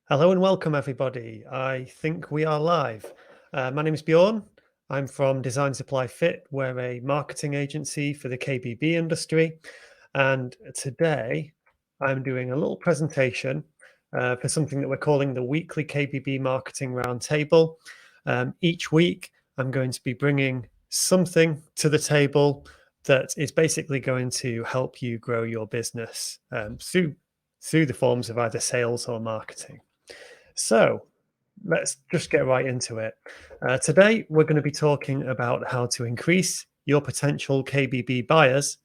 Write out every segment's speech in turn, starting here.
Hello and welcome, everybody. I think we are live. My name is Bjorn. I'm from Design Supply Fit. We're a marketing agency for the KBB industry. And today I'm doing a little presentation for something that we're calling the weekly KBB Marketing Roundtable. Each week, I'm going to be bringing something to the table that is basically going to help you grow your business through the forms of either sales or marketing. So let's just get right into it. Today, we're going to be talking about how to increase your potential KBB buyers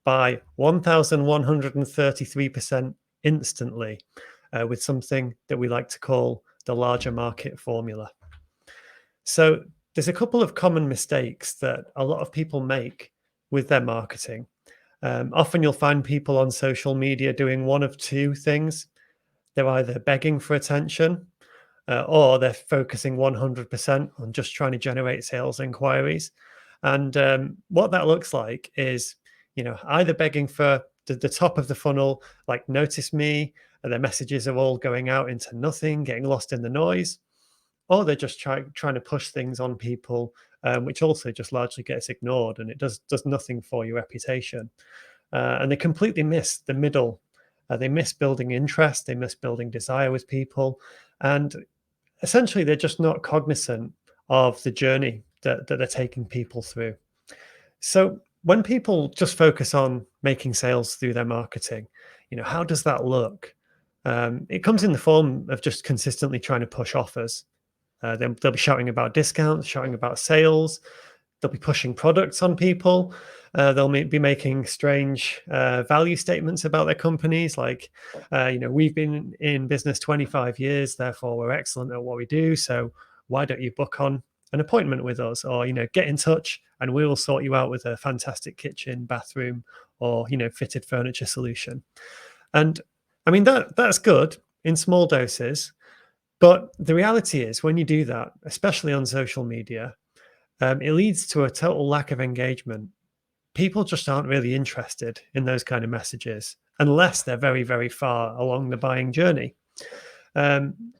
by 1,133% instantly with something that we like to call the larger market formula. So there's a couple of common mistakes that a lot of people make with their marketing. Often you'll find people on social media doing one of two things. They're either begging for attention or they're focusing 100% on just trying to generate sales inquiries. And what that looks like is, either begging for the top of the funnel, like notice me, and their messages are all going out into nothing, getting lost in the noise, or they're just trying to push things on people, which also just largely gets ignored, and it does nothing for your reputation. And they completely miss the middle. They miss building interest, they miss building desire with people, and essentially they're just not cognizant of the journey that they're taking people through. So when people just focus on making sales through their marketing, how does that look? It comes in the form of just consistently trying to push offers. They'll be shouting about discounts, shouting about sales. They'll be pushing products on people. They'll be making strange value statements about their companies, like, we've been in business 25 years, therefore we're excellent at what we do. So why don't you book on an appointment with us, or get in touch and we will sort you out with a fantastic kitchen, bathroom, or fitted furniture solution. And I mean that's good in small doses, but the reality is when you do that, especially on social media, it leads to a total lack of engagement. People just aren't really interested in those kind of messages unless they're very, very far along the buying journey. Um,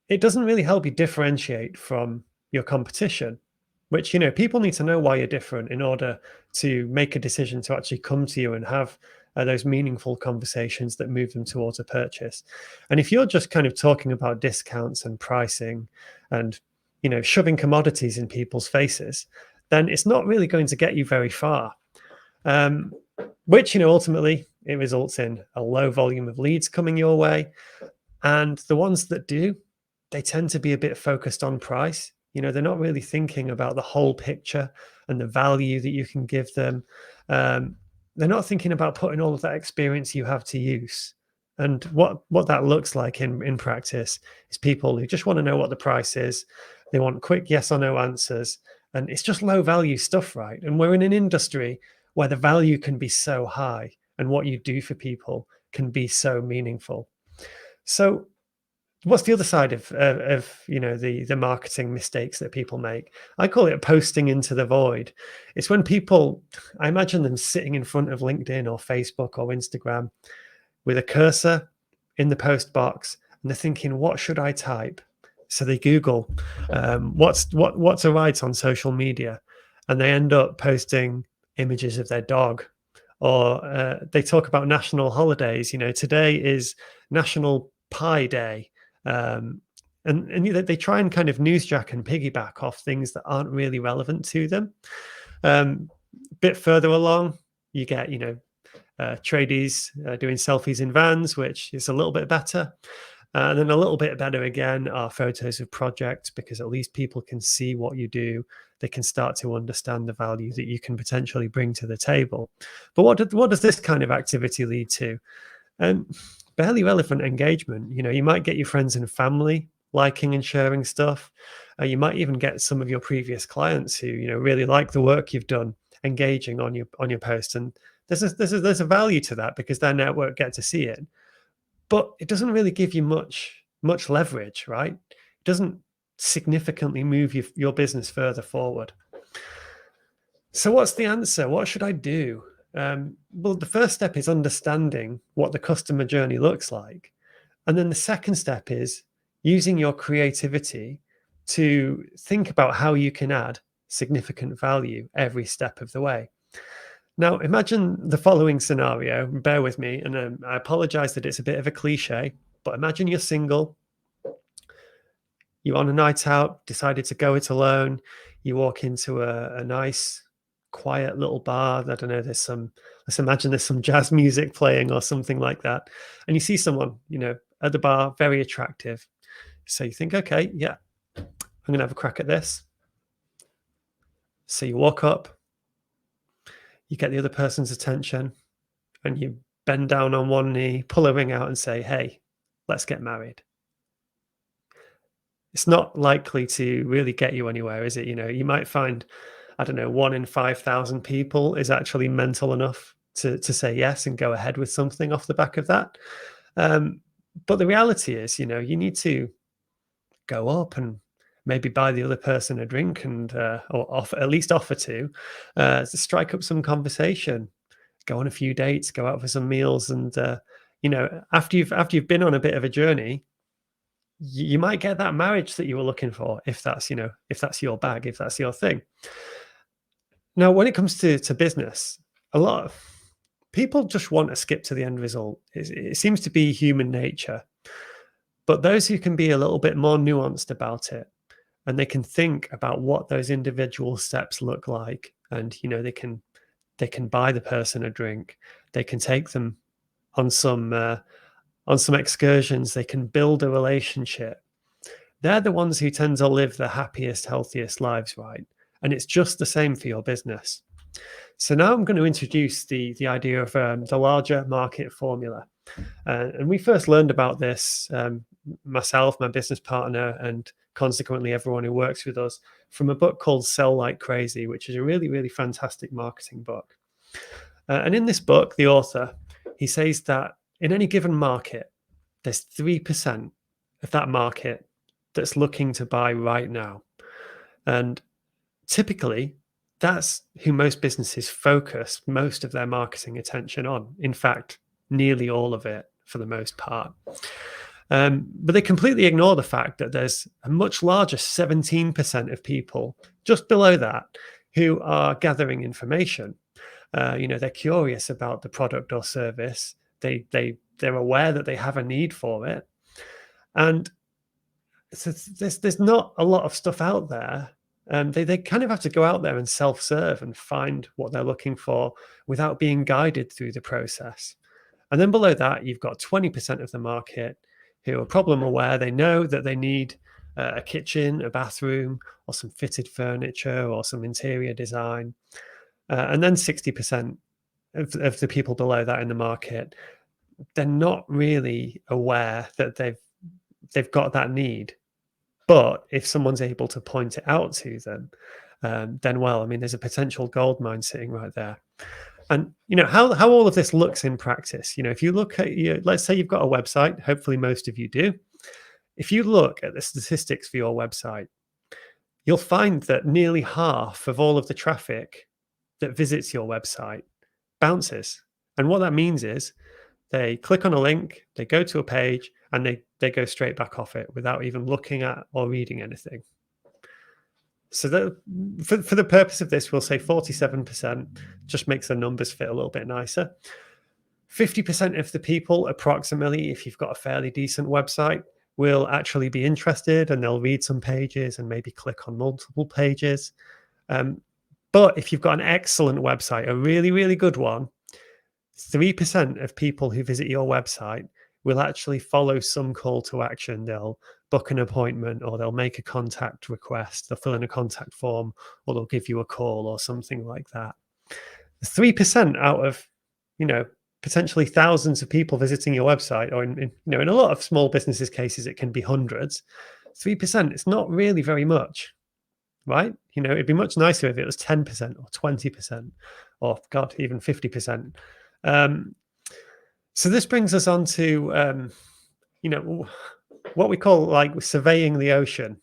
it doesn't really help you differentiate from your competition, which, people need to know why you're different in order to make a decision to actually come to you and have those meaningful conversations that move them towards a purchase. And if you're just kind of talking about discounts and pricing and, shoving commodities in people's faces, then it's not really going to get you very far. Um, which, ultimately it results in a low volume of leads coming your way. And the ones that do, they tend to be a bit focused on price. They're not really thinking about the whole picture and the value that you can give them. They're not thinking about putting all of that experience you have to use. And what that looks like in practice is people who just want to know what the price is. They want quick yes or no answers. And it's just low value stuff, right? And we're in an industry where the value can be so high and what you do for people can be so meaningful. So what's the other side of the marketing mistakes that people make? I call it posting into the void. It's when people, I imagine them sitting in front of LinkedIn or Facebook or Instagram with a cursor in the post box, and they're thinking, what should I type? So they Google what's to write on social media, and they end up posting images of their dog, or they talk about national holidays. Today is National Pie Day, and they try and kind of newsjack and piggyback off things that aren't really relevant to them. Bit further along, you get tradies doing selfies in vans, which is a little bit better. And then a little bit better again are photos of projects, because at least people can see what you do. They can start to understand the value that you can potentially bring to the table. But what does this kind of activity lead to? Barely relevant engagement. You might get your friends and family liking and sharing stuff. You might even get some of your previous clients who really like the work you've done engaging on your post, and there's a value to that because their network get to see it. But it doesn't really give you much leverage, right? It doesn't significantly move your business further forward. So what's the answer? What should I do? Well, the first step is understanding what the customer journey looks like. And then the second step is using your creativity to think about how you can add significant value every step of the way. Now, imagine the following scenario. Bear with me, and I apologize that it's a bit of a cliche, but imagine you're single, you're on a night out, decided to go it alone. You walk into a nice, quiet little bar. I don't know, let's imagine there's some jazz music playing or something like that. And you see someone, at the bar, very attractive. So you think, okay, yeah, I'm going to have a crack at this. So you walk up, you get the other person's attention, and you bend down on one knee, pull a ring out, and say, hey, let's get married. It's not likely to really get you anywhere, is it? You might find, I don't know, 1 in 5,000 people is actually mental enough to say yes and go ahead with something off the back of that. Um, but the reality is, you need to go up and maybe buy the other person a drink and or at least offer to strike up some conversation, go on a few dates, go out for some meals, and after you've been on a bit of a journey, you might get that marriage that you were looking for, if that's if that's your bag, if that's your thing. Now, when it comes to business, a lot of people just want to skip to the end result. It seems to be human nature. But those who can be a little bit more nuanced about it, and they can think about what those individual steps look like, and they can buy the person a drink, they can take them on some excursions, they can build a relationship. They're the ones who tend to live the happiest, healthiest lives, right? And it's just the same for your business. So now I'm going to introduce the idea of the larger market formula. And we first learned about this, myself, my business partner, and consequently everyone who works with us, from a book called Sell Like Crazy, which is a really, really fantastic marketing book. And in this book, the author, he says that in any given market, there's 3% of that market that's looking to buy right now. And typically, that's who most businesses focus most of their marketing attention on. In fact, nearly all of it for the most part. But they completely ignore the fact that there's a much larger 17% of people just below that who are gathering information. They're curious about the product or service. They're aware that they have a need for it, and so there's not a lot of stuff out there. They kind of have to go out there and self-serve and find what they're looking for without being guided through the process. And then below that, you've got 20% of the market who are problem aware. They know that they need a kitchen, a bathroom, or some fitted furniture, or some interior design. And then 60% of the people below that in the market, they're not really aware that they've got that need. But if someone's able to point it out to them, then, well, I mean, there's a potential gold mine sitting right there. And how all of this looks in practice. If you look at let's say you've got a website. Hopefully, most of you do. If you look at the statistics for your website, you'll find that nearly half of all of the traffic that visits your website bounces. And what that means is they click on a link, they go to a page, and they go straight back off it without even looking at or reading anything. So that, for the purpose of this, we'll say 47%, just makes the numbers fit a little bit nicer. 50% of the people, approximately, if you've got a fairly decent website, will actually be interested, and they'll read some pages and maybe click on multiple pages. But if you've got an excellent website, a really, really good one, 3% of people who visit your website will actually follow some call to action. They'll book an appointment, or they'll make a contact request, they'll fill in a contact form, or they'll give you a call or something like that. 3% out of, potentially thousands of people visiting your website, or in a lot of small businesses cases, it can be hundreds. 3%, it's not really very much, right? It'd be much nicer if it was 10% or 20%, or God, even 50%. So this brings us on to, what we call like surveying the ocean.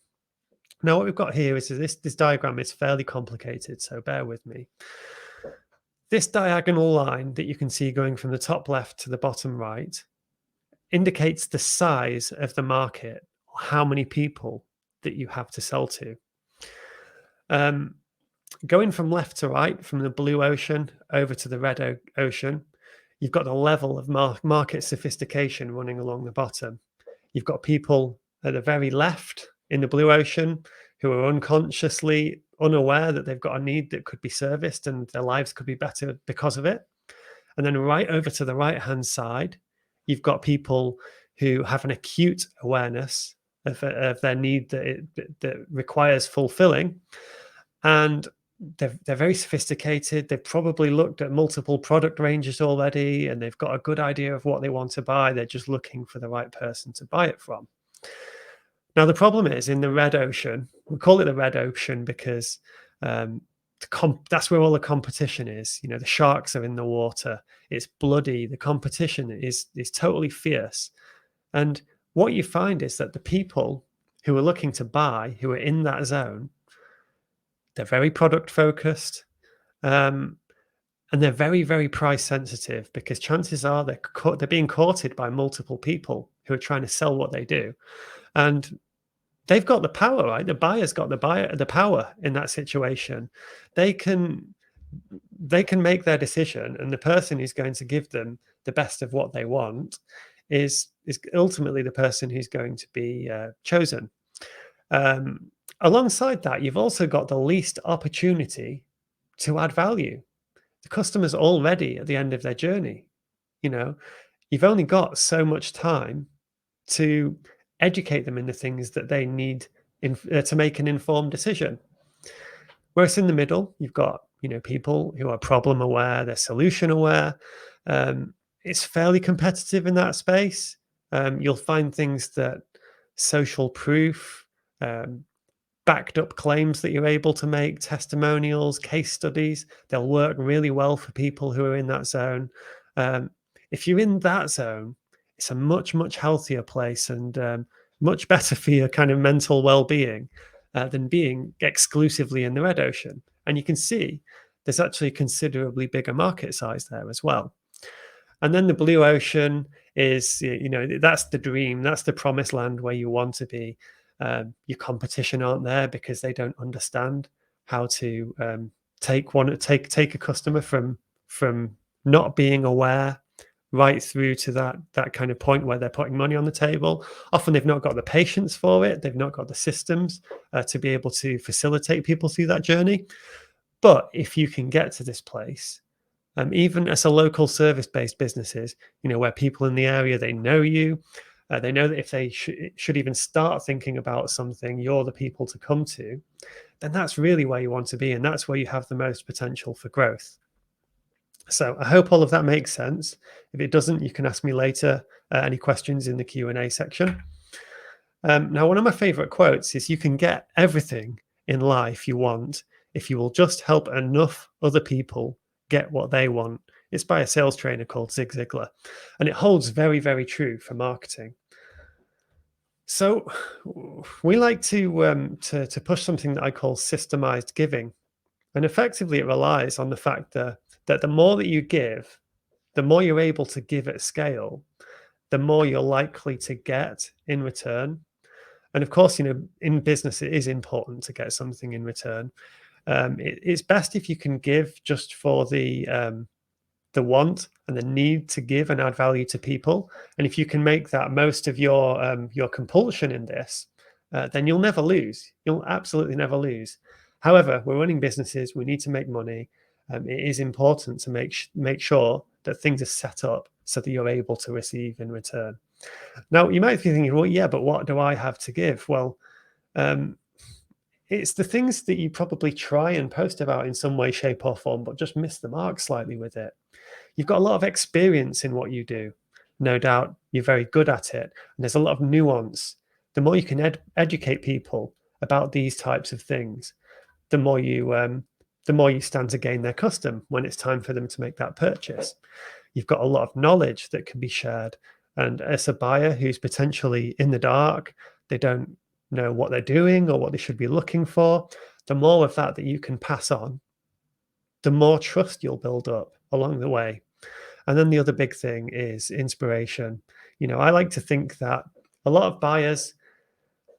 Now, what we've got here is this diagram is fairly complicated, so bear with me. This diagonal line that you can see going from the top left to the bottom right, indicates the size of the market, or how many people that you have to sell to. Um, Going from left to right, from the blue ocean over to the red ocean, you've got the level of market sophistication running along the bottom. You've got people at the very left in the blue ocean who are unconsciously unaware that they've got a need that could be serviced and their lives could be better because of it. And then right over to the right hand side, you've got people who have an acute awareness of their need that requires fulfilling. And they're very sophisticated. They've probably looked at multiple product ranges already and they've got a good idea of what they want to buy. They're just looking for the right person to buy it from. Now, the problem is in the red ocean, we call it the red ocean because um, that's where all the competition is. You know, the sharks are in the water. It's bloody. The competition is totally fierce. And what you find is that the people who are looking to buy, who are in that zone, they're very product focused, and they're very, very price sensitive because chances are they're being courted by multiple people who are trying to sell what they do, and they've got the power, right? The buyer's got the power in that situation. They can they can make their decision, and the person who's going to give them the best of what they want is ultimately the person who's going to be chosen. Um, Alongside that, you've also got the least opportunity to add value. The customer's already at the end of their journey. You know, you've only got so much time to educate them in the things that they need to make an informed decision. Whereas in the middle, you've got people who are problem aware, they're solution aware. It's fairly competitive in that space. You'll find things that social proof, um, backed up claims that you're able to make, testimonials, case studies. They'll work really well for people who are in that zone. Um, if you're in that zone, it's a much, much healthier place and much better for your kind of mental well-being than being exclusively in the red ocean. And you can see there's actually a considerably bigger market size there as well. And then the blue ocean is, that's the dream, that's the promised land where you want to be. Your competition aren't there because they don't understand how to take a customer from not being aware right through to that kind of point where they're putting money on the table. Often they've not got the patience for it. They've not got the systems to be able to facilitate people through that journey. But if you can get to this place, even as a local service-based businesses, where people in the area, they know you, they know that if they should even start thinking about something, you're the people to come to, then that's really where you want to be, and that's where you have the most potential for growth. So I hope all of that makes sense. If it doesn't, you can ask me later any questions in the Q&A section. Now, one of my favorite quotes is, "You can get everything in life you want if you will just help enough other people get what they want." It's by a sales trainer called Zig Ziglar, and it holds very, very true for marketing. So we like to push something that I call systemized giving, and effectively it relies on the fact that the more that you give, the more you're able to give at scale, the more you're likely to get in return. And of course, in business, it is important to get something in return. It's best if you can give just for the want and the need to give and add value to people. And if you can make that most of your compulsion in this, then you'll never lose. You'll absolutely never lose. However, we're running businesses. We need to make money. It is important to make sure that things are set up so that you're able to receive in return. Now, you might be thinking, well, yeah, but what do I have to give? Well, um, it's the things that you probably try and post about in some way, shape, or form, but just miss the mark slightly with it. You've got a lot of experience in what you do. No doubt you're very good at it. And there's a lot of nuance. The more you can educate people about these types of things, the more you stand to gain their custom when it's time for them to make that purchase. You've got a lot of knowledge that can be shared. And as a buyer who's potentially in the dark, they don't know what they're doing or what they should be looking for, the more of that you can pass on, the more trust you'll build up along the way. And then the other big thing is inspiration. I like to think that a lot of buyers,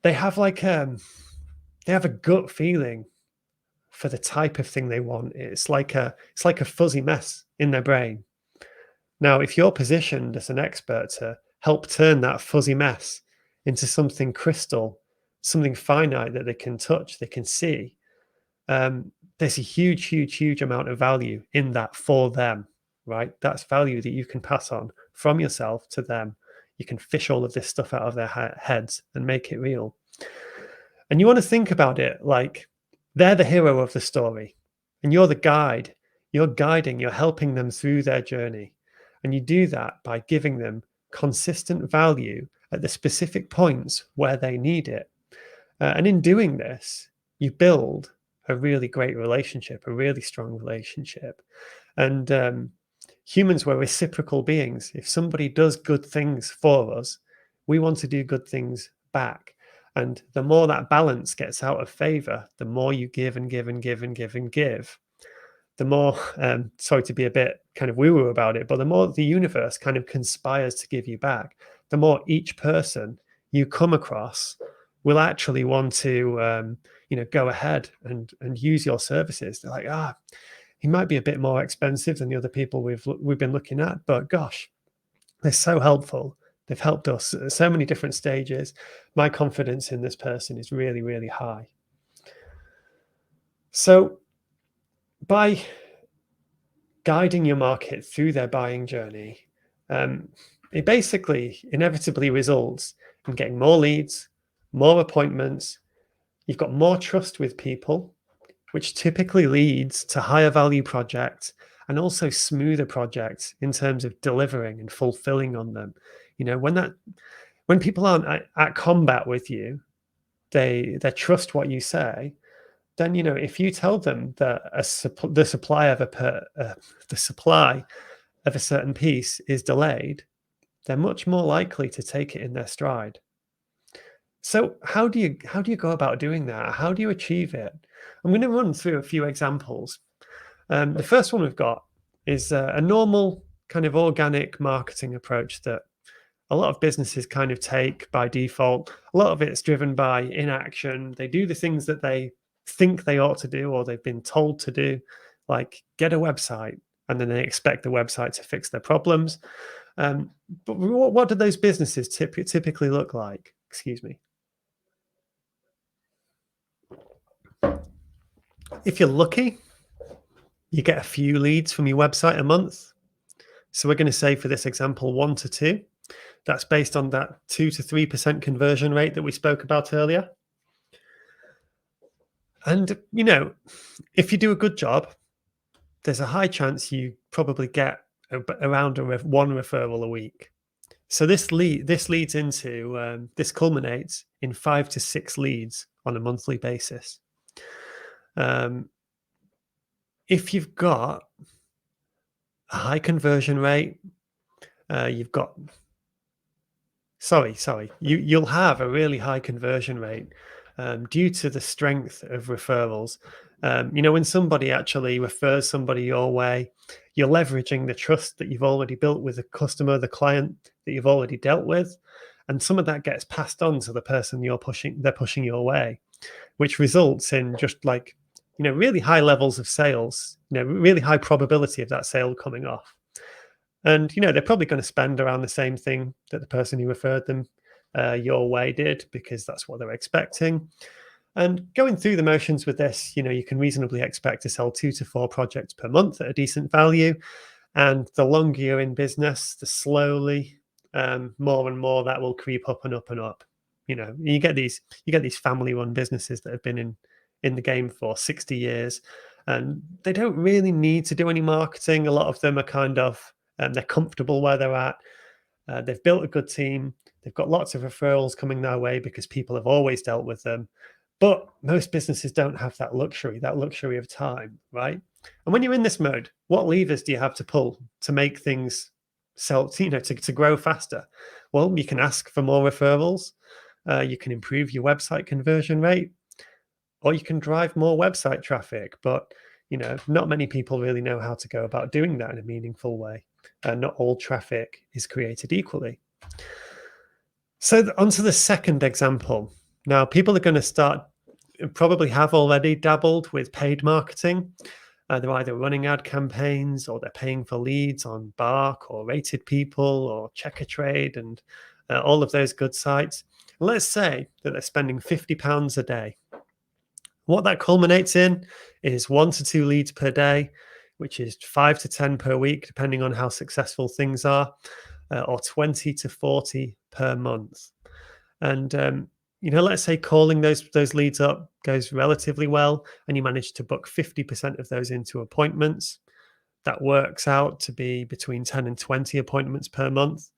they have they have a gut feeling for the type of thing they want. It's like a fuzzy mess in their brain. Now, if you're positioned as an expert to help turn that fuzzy mess into something crystal, something finite that they can touch, they can see, there's a huge, huge, huge amount of value in that for them, right? That's value that you can pass on from yourself to them. You can fish all of this stuff out of their heads and make it real. And you want to think about it like they're the hero of the story and you're the guide. You're guiding, you're helping them through their journey. And you do that by giving them consistent value at the specific points where they need it. And in doing this, you build a really great relationship, a really strong relationship. And humans were reciprocal beings. If somebody does good things for us, we want to do good things back. And the more that balance gets out of favor, the more you give and give and give and give and give, the more, sorry to be a bit kind of woo-woo about it, but the more the universe kind of conspires to give you back, the more each person you come across will actually want to, go ahead and use your services. They're like, he might be a bit more expensive than the other people we've been looking at, but gosh, they're so helpful. They've helped us at so many different stages. My confidence in this person is really, really high. So by guiding your market through their buying journey, it basically inevitably results in getting more leads, more appointments. You've got more trust with people, which typically leads to higher value projects and also smoother projects in terms of delivering and fulfilling on them. When people aren't at combat with you, they trust what you say. Then if you tell them that the supply of a certain piece is delayed, they're much more likely to take it in their stride. So how do you go about doing that? How do you achieve it? I'm going to run through a few examples. The first one we've got is a normal kind of organic marketing approach that a lot of businesses kind of take by default. A lot of it's driven by inaction. They do the things that they think they ought to do or they've been told to do, like get a website, and then they expect the website to fix their problems. But what do those businesses typically look like? Excuse me. If you're lucky, you get a few leads from your website a month. So we're going to say for this example, 1 to 2. That's based on that 2 to 3% conversion rate that we spoke about earlier. And, if you do a good job, there's a high chance you probably get around one referral a week. So this leads into, this culminates in 5 to 6 leads on a monthly basis. If you've got a high conversion rate, you've got you'll have a really high conversion rate due to the strength of referrals. When somebody actually refers somebody your way, you're leveraging the trust that you've already built with the customer, the client that you've already dealt with, and some of that gets passed on to the person they're pushing your way, which results in just like really high levels of sales, really high probability of that sale coming off. And they're probably going to spend around the same thing that the person who referred them your way did, because that's what they're expecting. And going through the motions with this, you can reasonably expect to sell 2 to 4 projects per month at a decent value. And the longer you're in business, the slowly more and more that will creep up and up and up. You get these family-run businesses that have been in the game for 60 years, and they don't really need to do any marketing. A lot of them are kind of they're comfortable where they're at. They've built a good team. They've got lots of referrals coming their way because people have always dealt with them. But most businesses don't have that luxury of time, right? And when you're in this mode, what levers do you have to pull to make things sell, to grow faster? Well, you can ask for more referrals. You can improve your website conversion rate, or you can drive more website traffic. But not many people really know how to go about doing that in a meaningful way. Not all traffic is created equally. So onto the second example. Now, people are going to start, probably have already dabbled with paid marketing. They're either running ad campaigns or they're paying for leads on Bark or Rated People or Checker Trade and all of those good sites. Let's say that they're spending £50 a day. What that culminates in is 1 to 2 leads per day, which is 5 to 10 per week, depending on how successful things are, or 20 to 40 per month. And let's say calling those leads up goes relatively well, and you manage to book 50% of those into appointments. That works out to be between 10 and 20 appointments per month.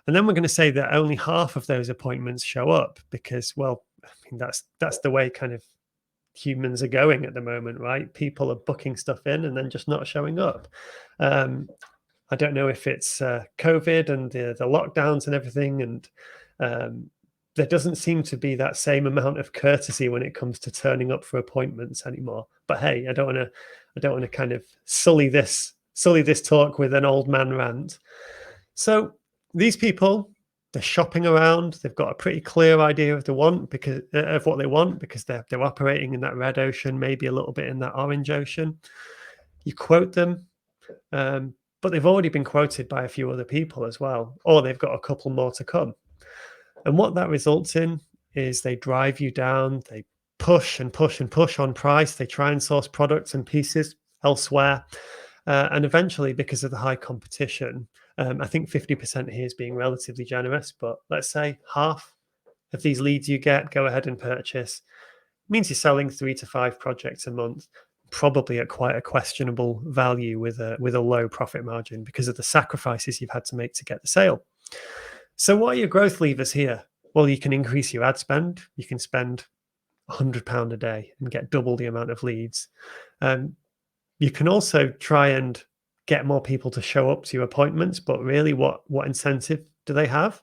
And then we're going to say that only half of those appointments show up because, well, I mean, that's the way kind of humans are going at the moment, right? People are booking stuff in and then just not showing up. I don't know if it's COVID and the lockdowns and everything, and there doesn't seem to be that same amount of courtesy when it comes to turning up for appointments anymore. But hey, I don't want to kind of sully this talk with an old man rant. So these people, they're shopping around. They've got a pretty clear idea of what they want because they're operating in that red ocean, maybe a little bit in that orange ocean. You quote them, but they've already been quoted by a few other people as well, or they've got a couple more to come. And what that results in is they drive you down. They push and push and push on price. They try and source products and pieces elsewhere. And eventually, because of the high competition, I think 50% here is being relatively generous, but let's say half of these leads you get, go ahead and purchase. It means you're selling 3 to 5 projects a month, probably at quite a questionable value with a low profit margin because of the sacrifices you've had to make to get the sale. So what are your growth levers here? Well, you can increase your ad spend. You can spend £100 a day and get double the amount of leads. You can also try and get more people to show up to your appointments, but really what incentive do they have?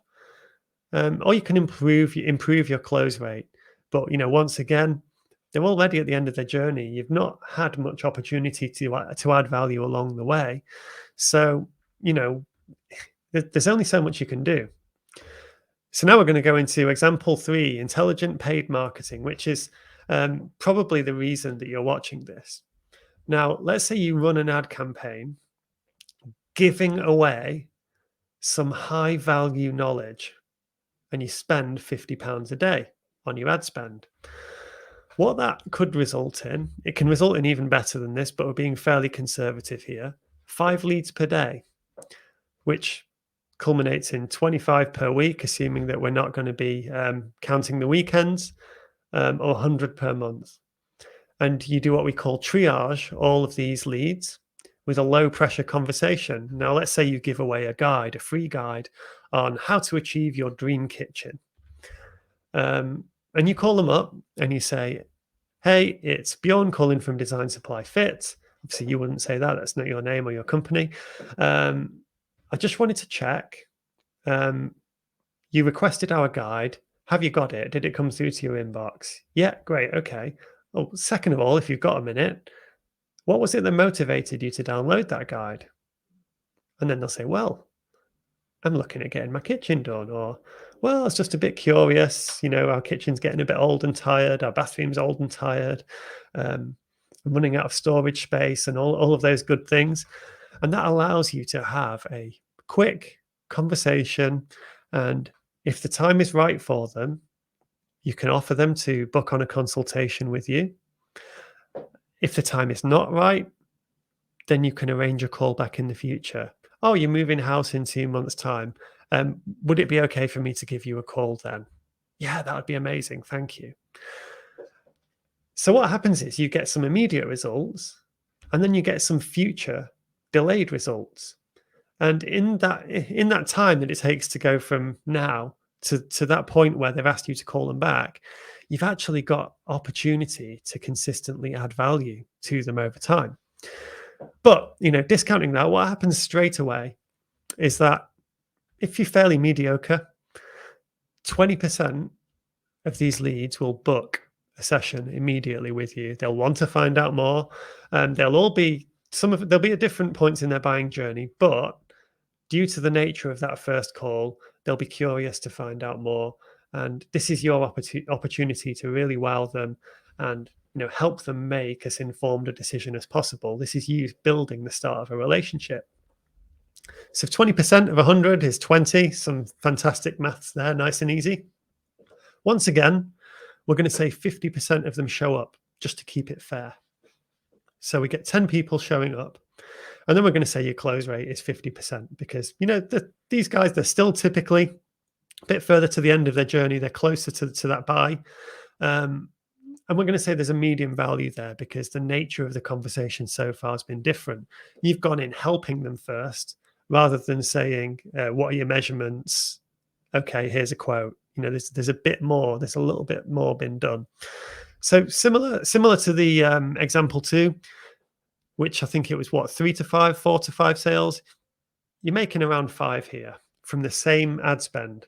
Or you can improve your close rate. But once again, they're already at the end of their journey. You've not had much opportunity to add value along the way. So, there's only so much you can do. So now we're going to go into example 3, intelligent paid marketing, which is probably the reason that you're watching this. Now, let's say you run an ad campaign giving away some high value knowledge and you spend £50 a day on your ad spend. What that could result in, it can result in even better than this, but we're being fairly conservative here, 5 leads per day, which culminates in 25 per week, assuming that we're not going to be counting the weekends, or 100 per month. And you do what we call triage all of these leads with a low pressure conversation. Now, let's say you give away a free guide on how to achieve your dream kitchen. And you call them up and you say, hey, it's Bjorn calling from Design Supply Fit. Obviously, you wouldn't say that. That's not your name or your company. I just wanted to check. You requested our guide. Have you got it? Did it come through to your inbox? Yeah, great. Okay. Oh, second of all, if you've got a minute, what was it that motivated you to download that guide? And then they'll say, well, I'm looking at getting my kitchen done, or, well, I was just a bit curious. Our kitchen's getting a bit old and tired. Our bathroom's old and tired. I'm running out of storage space and all of those good things. And that allows you to have a quick conversation. And if the time is right for them, you can offer them to book on a consultation with you. If the time is not right, then you can arrange a call back in the future. Oh, you're moving house in 2 months' time. Would it be okay for me to give you a call then? Yeah, that would be amazing. Thank you. So what happens is you get some immediate results and then you get some future delayed results. And in that time that it takes to go from now to that point where they've asked you to call them back, you've actually got opportunity to consistently add value to them over time. But, discounting that, what happens straight away is that if you're fairly mediocre, 20% of these leads will book a session immediately with you. They'll want to find out more, and there'll be at different points in their buying journey, but due to the nature of that first call, they'll be curious to find out more. And this is your opportunity to really wow them and help them make as informed a decision as possible. This is you building the start of a relationship. So 20% of 100 is 20. Some fantastic maths there, nice and easy. Once again, we're going to say 50% of them show up just to keep it fair. So we get 10 people showing up. And then we're going to say your close rate is 50% because, these guys, they're still typically a bit further to the end of their journey. They're closer to that buy. And we're going to say there's a medium value there because the nature of the conversation so far has been different. You've gone in helping them first rather than saying, what are your measurements? Okay, here's a quote. There's a bit more. There's a little bit more been done. So similar to the example 2, which I think it was 3 to 5, 4 to 5 sales. You're making around 5 here from the same ad spend.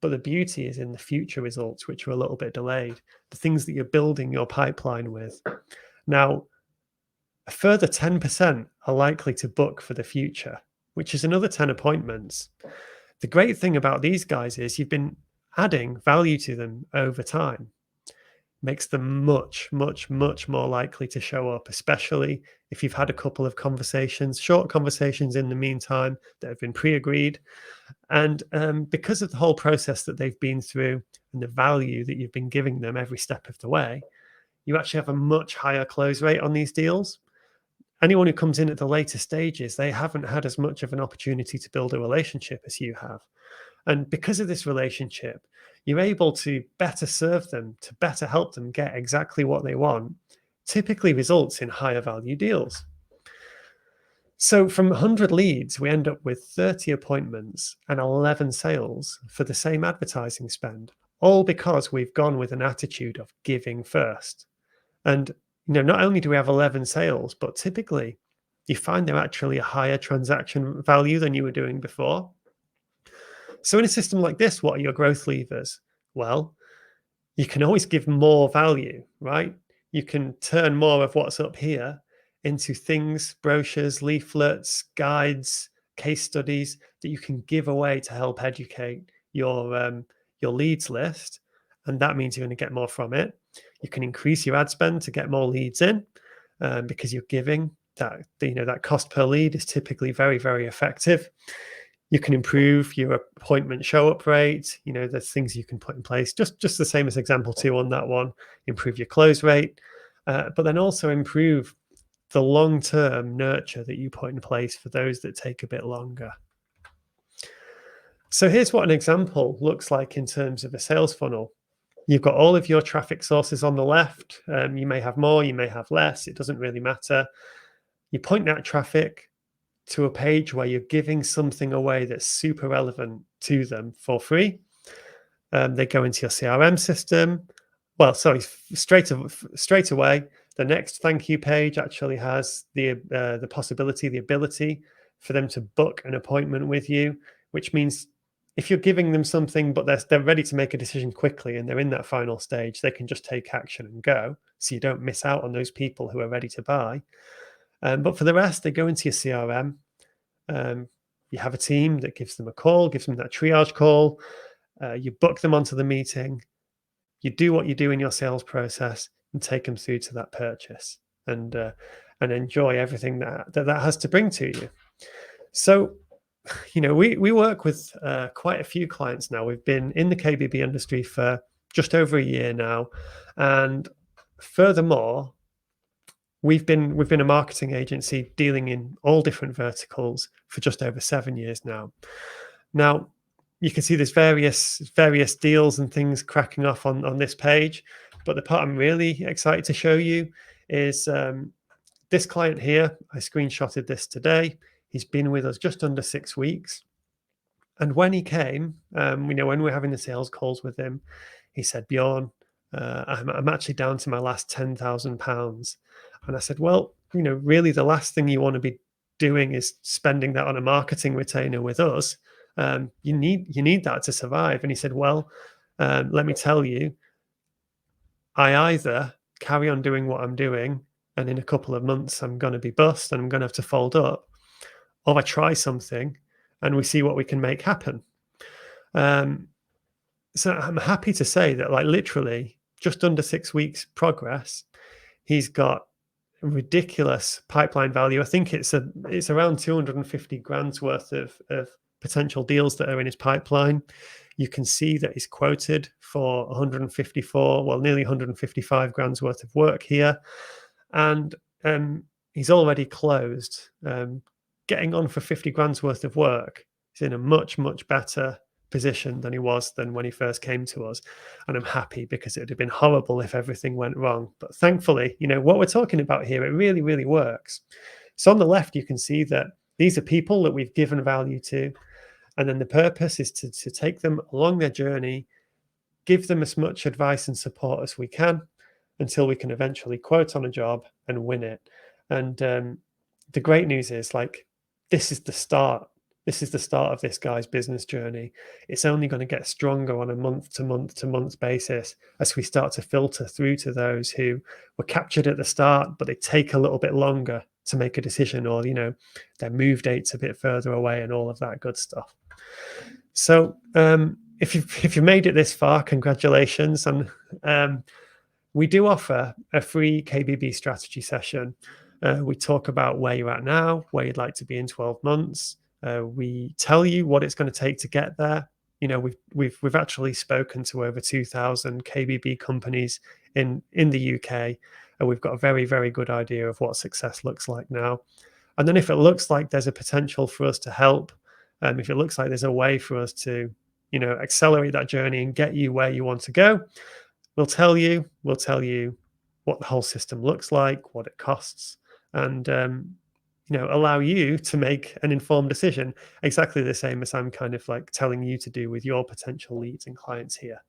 But the beauty is in the future results, which are a little bit delayed, the things that you're building your pipeline with. Now, a further 10% are likely to book for the future, which is another 10 appointments. The great thing about these guys is you've been adding value to them over time. Makes them much, much, much more likely to show up, especially if you've had a couple of conversations, short conversations in the meantime that have been pre-agreed. And because of the whole process that they've been through and the value that you've been giving them every step of the way, you actually have a much higher close rate on these deals. Anyone who comes in at the later stages, they haven't had as much of an opportunity to build a relationship as you have. And because of this relationship, you're able to better serve them, to better help them get exactly what they want, typically results in higher value deals. So from 100 leads, we end up with 30 appointments and 11 sales for the same advertising spend, all because we've gone with an attitude of giving first. And not only do we have 11 sales, but typically you find they're actually a higher transaction value than you were doing before. So in a system like this, what are your growth levers? Well, you can always give more value, right? You can turn more of what's up here into things, brochures, leaflets, guides, case studies that you can give away to help educate your leads list. And that means you're going to get more from it. You can increase your ad spend to get more leads in because you're giving that, that cost per lead is typically very, very effective. You can improve your appointment show up rate. There's things you can put in place, just the same as example 2 on that one, improve your close rate, but then also improve the long-term nurture that you put in place for those that take a bit longer. So here's what an example looks like in terms of a sales funnel. You've got all of your traffic sources on the left. You may have more, you may have less. It doesn't really matter. You point that traffic to a page where you're giving something away that's super relevant to them for free. They go into your CRM system. Well, sorry, straight away, the next thank you page actually has the possibility, the ability for them to book an appointment with you, which means if you're giving them something, but they're ready to make a decision quickly and they're in that final stage, they can just take action and go. So you don't miss out on those people who are ready to buy. But for the rest, they go into your CRM. You have a team that gives them a call, gives them that triage call. You book them onto the meeting. You do what you do in your sales process and take them through to that purchase and enjoy everything that has to bring to you. So, we work with quite a few clients now. We've been in the KBB industry for just over a year now. And furthermore, we've been a marketing agency dealing in all different verticals for just over 7 years now. Now, you can see there's various deals and things cracking off on this page, but the part I'm really excited to show you is this client here. I screenshotted this today. He's been with us just under 6 weeks. And when he came, when we're having the sales calls with him, he said, Bjorn, I'm actually down to my last £10,000. And I said, well, really the last thing you want to be doing is spending that on a marketing retainer with us. You need that to survive. And he said, well, let me tell you, I either carry on doing what I'm doing and in a couple of months I'm going to be bust and I'm going to have to fold up, or I try something and we see what we can make happen. Um, so I'm happy to say that, like, literally just under 6 weeks progress, he's got ridiculous pipeline value. I think it's around 250 grand's worth of potential deals that are in his pipeline. You can see that he's quoted for 154, well, nearly 155 grand's worth of work here, and he's already closed, getting on for 50 grand's worth of work. He's in a much better position than he was than when he first came to us. And I'm happy, because it would have been horrible if everything went wrong. But thankfully, what we're talking about here, it really works. So on the left, you can see that these are people that we've given value to. And then the purpose is to take them along their journey, give them as much advice and support as we can, until we can eventually quote on a job and win it. And the great news is, like, this is the start. This is the start of this guy's business journey. It's only going to get stronger on a month to month basis as we start to filter through to those who were captured at the start, but they take a little bit longer to make a decision, or their move date's a bit further away, and all of that good stuff. So if you've made it this far, congratulations. And we do offer a free KBB strategy session. We talk about where you're at now, where you'd like to be in 12 months. We tell you what it's going to take to get there. We've actually spoken to over 2,000 KBB companies in the UK, and we've got a very good idea of what success looks like now. And then if it looks like there's a potential for us to help, if it looks like there's a way for us to accelerate that journey and get you where you want to go, we'll tell you what the whole system looks like, what it costs, and allow you to make an informed decision, exactly the same as I'm kind of like telling you to do with your potential leads and clients here.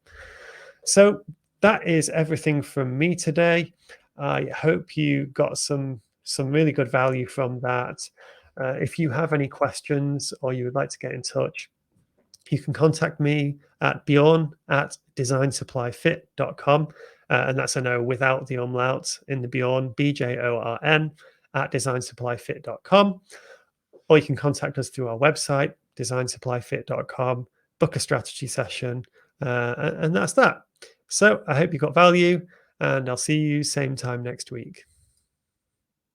So that is everything from me today. I hope you got some really good value from that. If you have any questions, or you would like to get in touch, you can contact me at bjorn@designsupplyfit.com. And that's a no without the umlaut in the Bjorn, BJORN, @designsupplyfit.com. Or you can contact us through our website, designsupplyfit.com, book a strategy session, and that's that. So I hope you got value, and I'll see you same time next week.